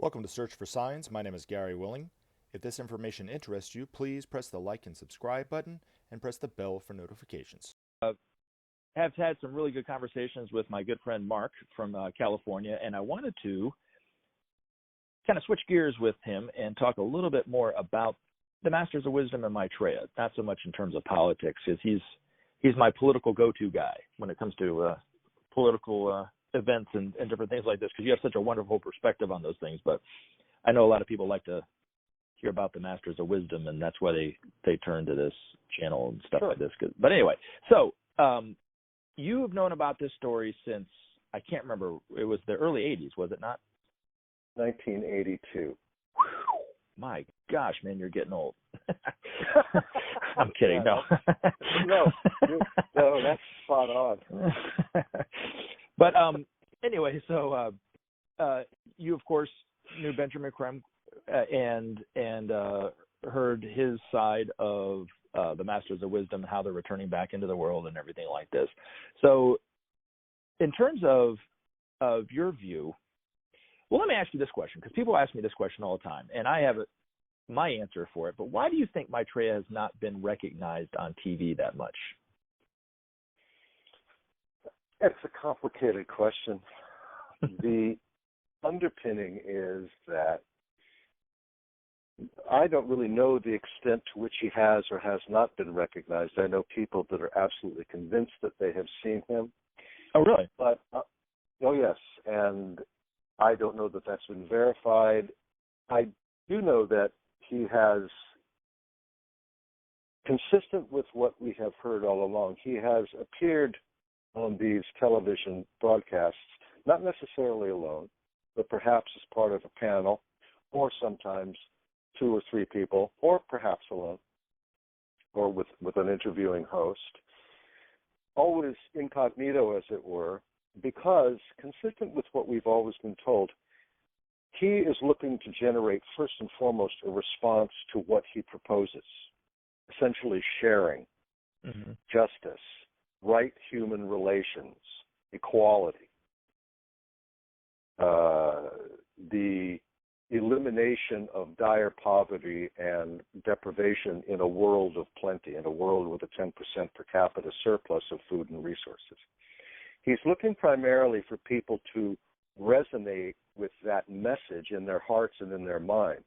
Welcome to Search for Signs. My name is Gary Willing. If this information interests you, please press the like and subscribe button and press the bell for notifications. Have had some really good conversations with my good friend Marc from California, and I wanted to kind of switch gears with him and talk a little bit more about the Masters of Wisdom and Maitreya, not so much in terms of politics, because he's my political go-to guy when it comes to political events and different things like this, because you have such a wonderful perspective on those things. But I know a lot of people like to hear about the Masters of Wisdom, and that's why they turn to this channel and stuff like this. But anyway, so you have known about this story since, I can't remember, it was the early 80s, was it not? 1982. My gosh, man, you're getting old. I'm kidding. No, that's spot on. But anyway, so you of course knew Benjamin Creme and heard his side of the Masters of Wisdom, how they're returning back into the world and everything like this. So, in terms of your view. Well, let me ask you this question, because people ask me this question all the time, and I have my answer for it. But why do you think Maitreya has not been recognized on TV that much? It's a complicated question. The underpinning is that I don't really know the extent to which he has or has not been recognized. I know people that are absolutely convinced that they have seen him. Oh, really? But, oh, yes, and I don't know that that's been verified. I do know that he has, consistent with what we have heard all along, he has appeared on these television broadcasts, not necessarily alone, but perhaps as part of a panel, or sometimes 2 or 3 people, or perhaps alone, or with an interviewing host, always incognito, as it were, because, consistent with what we've always been told, he is looking to generate, first and foremost, a response to what he proposes, essentially sharing, justice, right human relations, equality, the elimination of dire poverty and deprivation in a world of plenty, in a world with a 10% per capita surplus of food and resources. He's looking primarily for people to resonate with that message in their hearts and in their minds.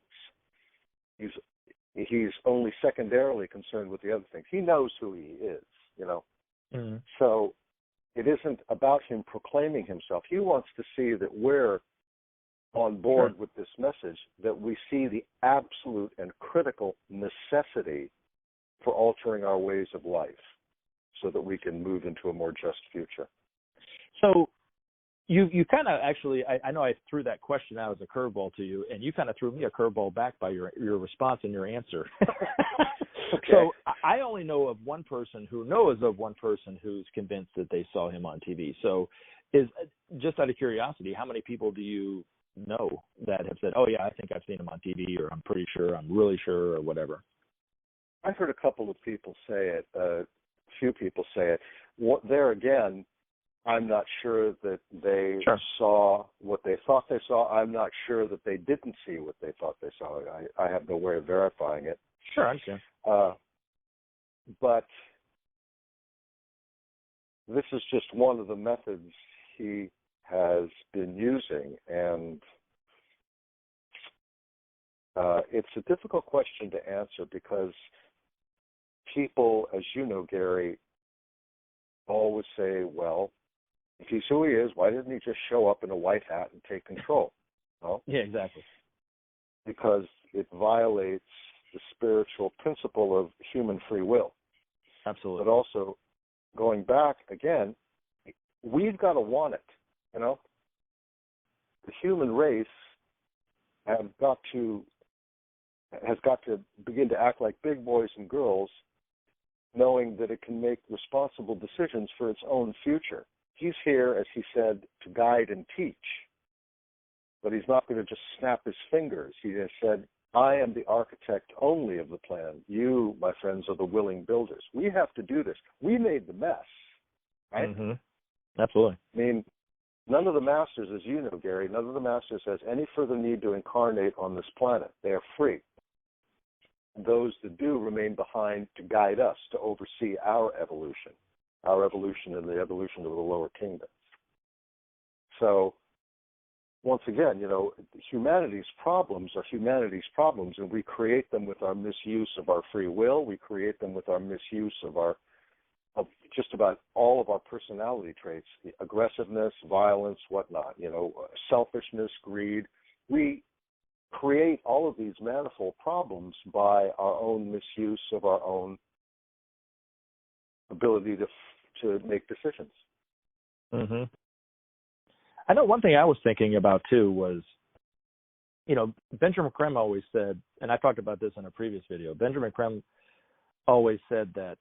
He's only secondarily concerned with the other things. He knows who he is, you know. Mm-hmm. So it isn't about him proclaiming himself. He wants to see that we're on board with this message, that we see the absolute and critical necessity for altering our ways of life so that we can move into a more just future. So you kind of actually, I know I threw that question out as a curveball to you, and you kind of threw me a curveball back by your response and your answer. Okay. So I only know of one person who's convinced that they saw him on TV. So just out of curiosity, how many people do you know that have said, oh, yeah, I think I've seen him on TV, or I'm pretty sure, I'm really sure, or whatever? I've heard a couple of people say it, a few people say it. There again, I'm not sure that they saw what they thought they saw. I'm not sure that they didn't see what they thought they saw. I have no way of verifying it. Sure, I understand. But this is just one of the methods he has been using, and it's a difficult question to answer because people, as you know, Gary, always say, well, if he's who he is, why didn't he just show up in a white hat and take control? Well, yeah, exactly. Because it violates the spiritual principle of human free will. Absolutely. But also, going back again, we've got to want it, you know? The human race has got to begin to act like big boys and girls, knowing that it can make responsible decisions for its own future. He's here, as he said, to guide and teach, but he's not going to just snap his fingers. He has said, I am the architect only of the plan. You, my friends, are the willing builders. We have to do this. We made the mess, right? Mm-hmm. Absolutely. I mean, None of the masters, as you know, Gary, none of the masters has any further need to incarnate on this planet. They are free. Those that do remain behind to guide us, to oversee our evolution and the evolution of the lower kingdoms. So, once again, humanity's problems are humanity's problems, and we create them with our misuse of our free will. We create them with our misuse of just about all of our personality traits, aggressiveness, violence, whatnot, selfishness, greed. We create all of these manifold problems by our own misuse of our own ability to make decisions. Mm-hmm. I know one thing I was thinking about too was, Benjamin Creme always said, and I talked about this in a previous video, Benjamin Creme always said that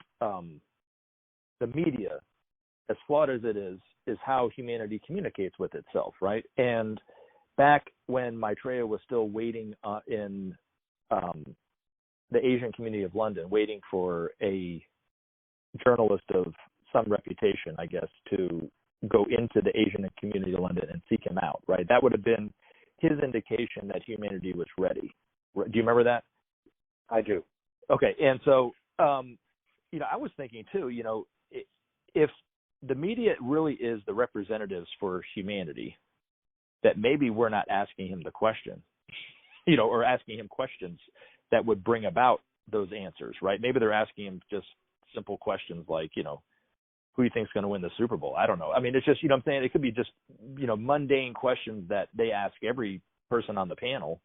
the media, as flawed as it is how humanity communicates with itself, right? And back when Maitreya was still waiting in the Asian community of London, waiting for a journalist of some reputation, I guess, to go into the Asian community of London and seek him out, right? That would have been his indication that humanity was ready. Do you remember that? I do. Okay, and so, I was thinking too, if the media really is the representatives for humanity, that maybe we're not asking him the question, or asking him questions that would bring about those answers, right? Maybe they're asking him just simple questions like, who do you think is going to win the Super Bowl? I don't know. I mean, it's just, what I'm saying? It could be just, mundane questions that they ask every person on the panel,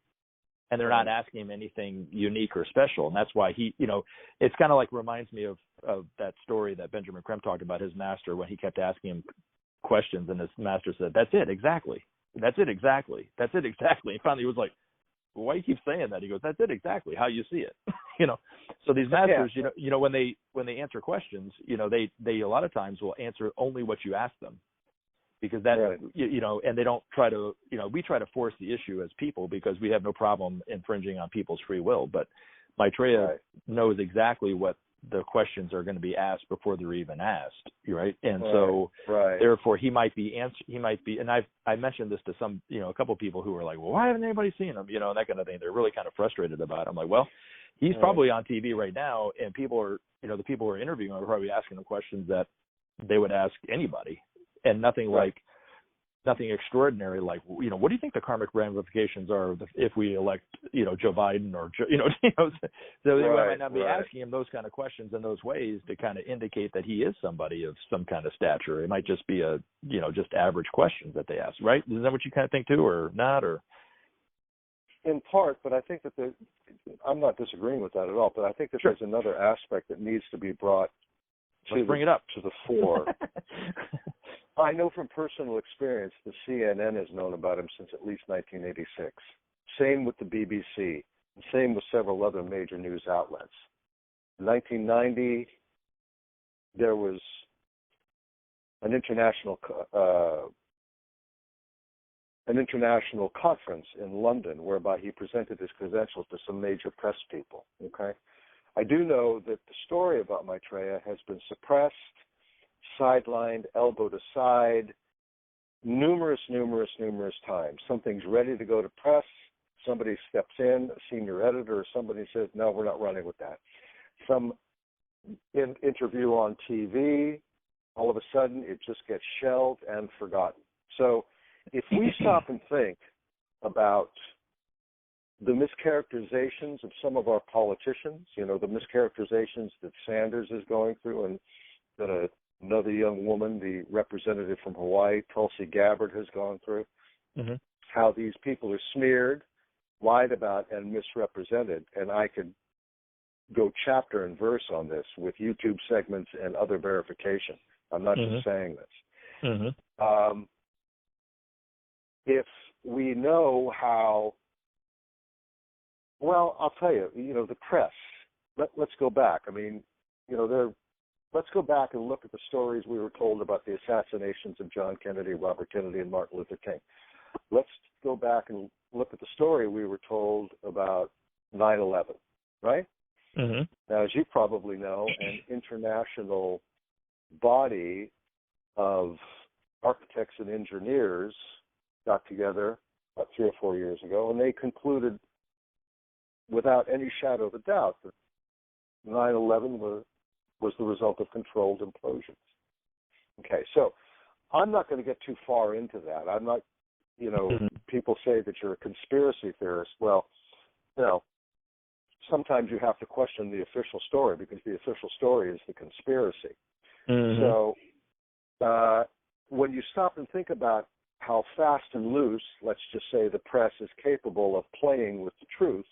and they're not asking him anything unique or special. And that's why he, it's kind of like reminds me of that story that Benjamin Creme talked about his master when he kept asking him questions, and his master said, "That's it, exactly. That's it, exactly. That's it, exactly." And finally he was like, "Well, why do you keep saying that?" He goes, "That's it, exactly. How you see it." So these masters, when they answer questions, they a lot of times will answer only what you ask them, because that, right. And they don't try to, we try to force the issue as people because we have no problem infringing on people's free will. But Maitreya knows exactly what the questions are going to be asked before they're even asked, right? And so, therefore, he might be, and I mentioned this to some, a couple of people who were like, "Well, why haven't anybody seen him?" And that kind of thing. They're really kind of frustrated about it. I'm like, well, he's probably on TV right now, and people are, the people who are interviewing him are probably asking him questions that they would ask anybody, and nothing nothing extraordinary, like, what do you think the karmic ramifications are if we elect, Joe Biden or, so they might not be asking him those kind of questions in those ways to kind of indicate that he is somebody of some kind of stature. It might just be just average questions that they ask, right? Is that what you kind of think too, or not, or? In part, but I think that I'm not disagreeing with that at all, but I think that there's another aspect that needs to be brought to the fore. I know from personal experience the CNN has known about him since at least 1986. Same with the BBC. Same with several other major news outlets. In 1990, there was an international conference in London whereby he presented his credentials to some major press people. Okay, I do know that the story about Maitreya has been suppressed, sidelined, elbowed aside numerous times. Something's ready to go to press. Somebody steps in, a senior editor or somebody says, "No, we're not running with that." Some interview on TV, all of a sudden it just gets shelved and forgotten. So if we stop and think about the mischaracterizations of some of our politicians, the mischaracterizations that Sanders is going through, and that another young woman, the representative from Hawaii, Tulsi Gabbard, has gone through, how these people are smeared, lied about, and misrepresented. And I could go chapter and verse on this with YouTube segments and other verification. I'm not just saying this. If we know how, well, I'll tell you, the press, let's go back. I mean, let's go back and look at the stories we were told about the assassinations of John Kennedy, Robert Kennedy, and Martin Luther King. Let's go back and look at the story we were told about 9/11, right? Now, as you probably know, an international body of architects and engineers got together about 3 or 4 years ago, and they concluded without any shadow of a doubt that 9/11 was the result of controlled implosions. Okay, so I'm not going to get too far into that. I'm not, people say that you're a conspiracy theorist. Well, sometimes you have to question the official story because the official story is the conspiracy. So when you stop and think about how fast and loose, let's just say, the press is capable of playing with the truth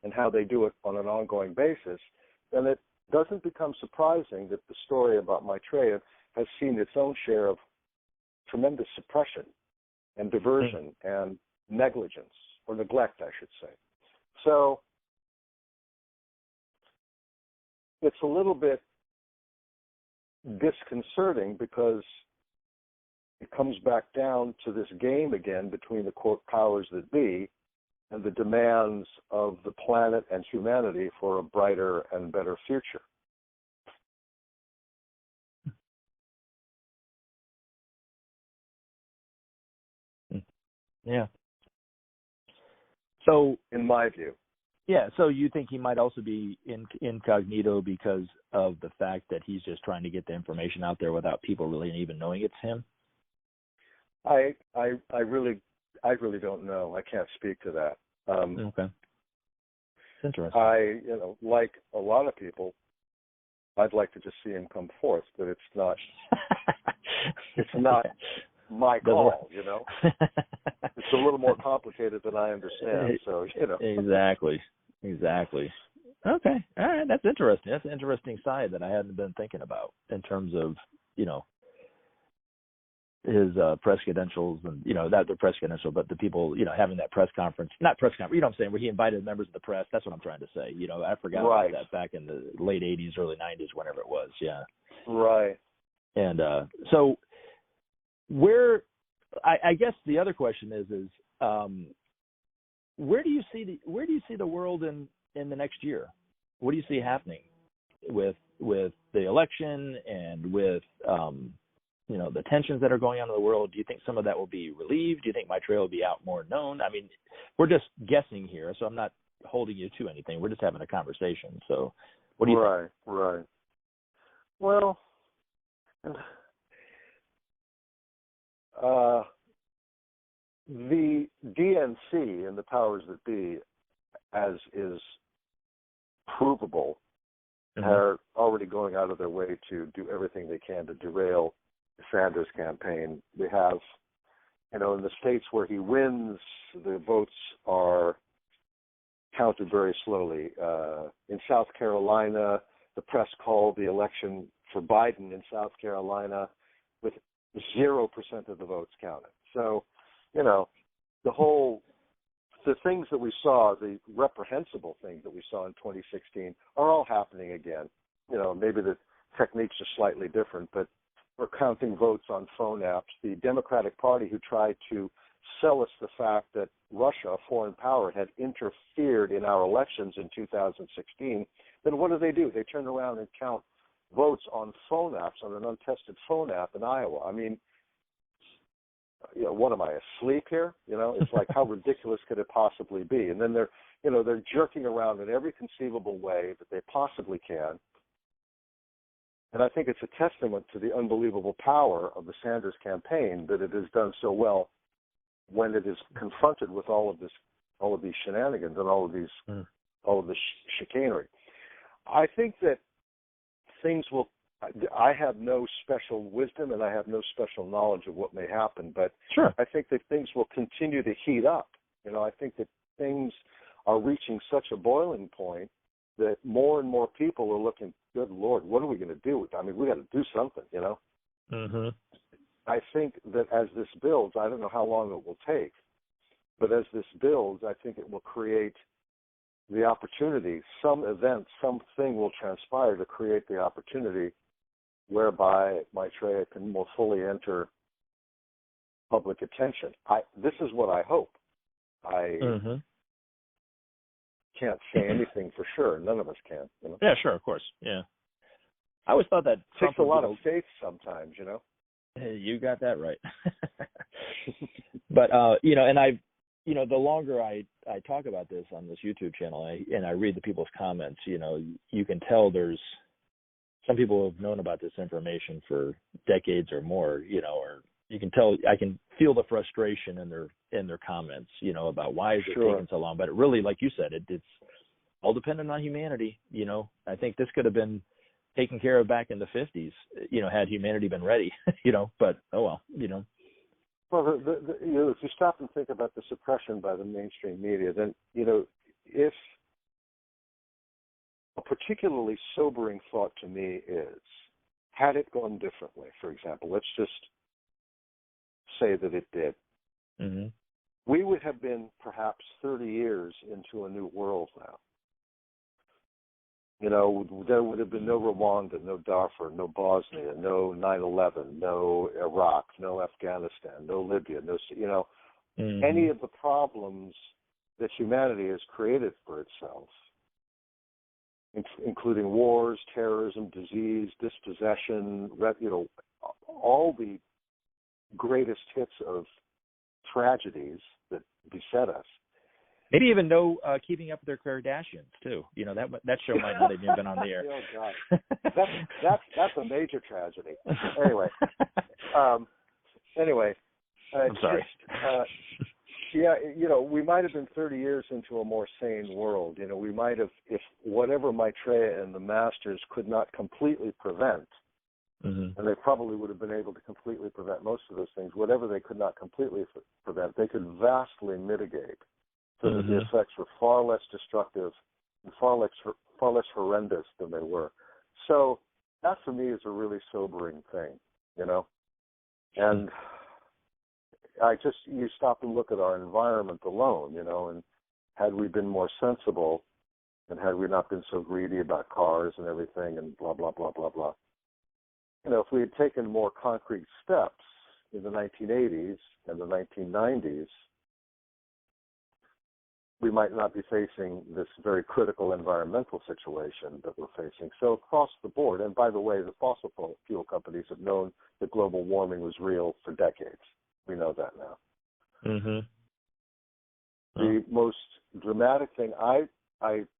and how they do it on an ongoing basis, then it doesn't become surprising that the story about Maitreya has seen its own share of tremendous suppression and diversion and negligence, or neglect, I should say. So it's a little bit disconcerting because it comes back down to this game again between the quote powers that be and the demands of the planet and humanity for a brighter and better future. Yeah. So, in my view. Yeah, so you think he might also be incognito because of the fact that he's just trying to get the information out there without people really even knowing it's him? I really don't know. I can't speak to that. Okay. It's interesting. Like a lot of people, I'd like to just see him come forth, but it's not my call, It's a little more complicated than I understand, so, Exactly. Okay. All right. That's interesting. That's an interesting side that I hadn't been thinking about in terms of, his press credentials and, not the press credential, but the people, having that press conference, not press conference, what I'm saying, where he invited members of the press. That's what I'm trying to say. I forgot about that back in the late 80s, early 90s, whenever it was. Yeah. Right. And so where, I guess the other question is where do you see the world in the next year? What do you see happening with the election and with the tensions that are going on in the world? Do you think some of that will be relieved? Do you think Maitreya will be out more known? I mean, we're just guessing here, so I'm not holding you to anything. We're just having a conversation. So what do you think? Right. Well, the DNC and the powers that be, as is provable, are already going out of their way to do everything they can to derail the Sanders campaign. We have, in the states where he wins, the votes are counted very slowly. In South Carolina, the press called the election for Biden in South Carolina with 0% of the votes counted. So, the things that we saw, the reprehensible things that we saw in 2016 are all happening again. Maybe the techniques are slightly different, but we're counting votes on phone apps. The Democratic Party, who tried to sell us the fact that Russia, a foreign power, had interfered in our elections in 2016, then what do? They turn around and count votes on phone apps, on an untested phone app in Iowa. I mean, what am I, asleep here? It's like, how ridiculous could it possibly be? And then they're jerking around in every conceivable way that they possibly can. And I think it's a testament to the unbelievable power of the Sanders campaign that it has done so well when it is confronted with all of these shenanigans and all of this chicanery. I think that things will. I have no special wisdom and I have no special knowledge of what may happen, but sure. I think that things will continue to heat up. I think that things are reaching such a boiling point that more and more people are looking, good Lord, what are we going to do? I mean, we got to do something, Mm-hmm. I think that as this builds, I don't know how long it will take, but as this builds, I think it will create the opportunity. Some event, something will transpire to create the opportunity whereby Maitreya can more fully enter public attention. This is what I hope. I can't say anything for sure. None of us can. Yeah, sure, of course. Yeah. I always thought that it takes a lot of faith sometimes, You got that right. But and the longer I talk about this on this YouTube channel, and I read the people's comments, you can tell there's some people have known about this information for decades or more, or you can tell, I can feel the frustration in their comments, about why is it taking so long. But it really, like you said, it's all dependent on humanity. I think this could have been taken care of back in the 50s, had humanity been ready, but oh well. Well, if you stop and think about the suppression by the mainstream media, then, if a particularly sobering thought to me is, had it gone differently, for example, let's just say that it did, mm-hmm. we would have been perhaps 30 years into a new world now. There would have been no Rwanda, no Darfur, no Bosnia, no 9/11, no Iraq, no Afghanistan, no Libya, mm-hmm. any of the problems that humanity has created for itself, including wars, terrorism, disease, dispossession, all the greatest hits of tragedies that beset us. Maybe even no Keeping Up with Their Kardashians too. That show might not have even been on the air. Oh God, that's a major tragedy. Anyway, I'm sorry. We might have been 30 years into a more sane world. We might have, if whatever Maitreya and the masters could not completely prevent, mm-hmm. and they probably would have been able to completely prevent most of those things. Whatever they could not completely prevent, they could vastly mitigate, so that mm-hmm. the effects were far less destructive and far less horrendous than they were. So that for me is a really sobering thing, And you stop and look at our environment alone, and had we been more sensible, and had we not been so greedy about cars and everything and blah, blah, blah, blah, blah. If we had taken more concrete steps in the 1980s and the 1990s, we might not be facing this very critical environmental situation that we're facing. So across the board, and by the way, the fossil fuel companies have known that global warming was real for decades. We know that now. Mm-hmm. The most dramatic thing, I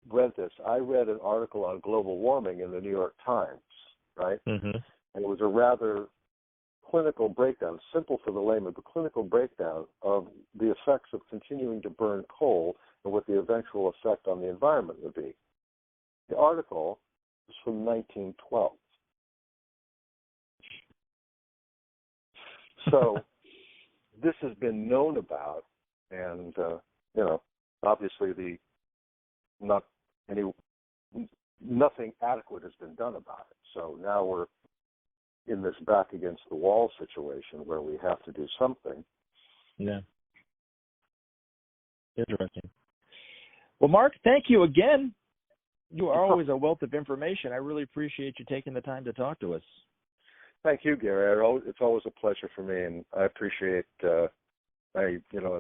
read this. I read an article on global warming in the New York Times, right? Mm-hmm. And it was a rather clinical breakdown, simple for the layman, but clinical breakdown of the effects of continuing to burn coal and what the eventual effect on the environment would be. The article is from 1912. So this has been known about, and obviously nothing adequate has been done about it. So now we're in this back against the wall situation where we have to do something. Yeah. Interesting. Well, Mark, thank you again. You are always a wealth of information. I really appreciate you taking the time to talk to us. Thank you, Gary. It's always a pleasure for me, and I appreciate. I've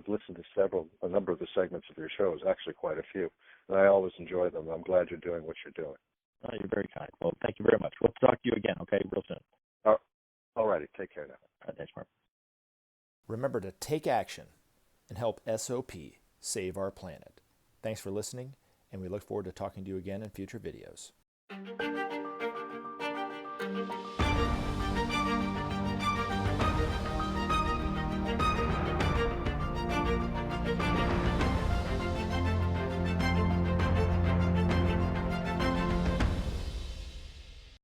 listened to a number of the segments of your shows, actually quite a few, and I always enjoy them. I'm glad you're doing what you're doing. Oh, you're very kind. Well, thank you very much. We'll talk to you again, okay, real soon. All righty. Take care now. All right, thanks, Mark. Remember to take action and help SOP save our planet. Thanks for listening, and we look forward to talking to you again in future videos.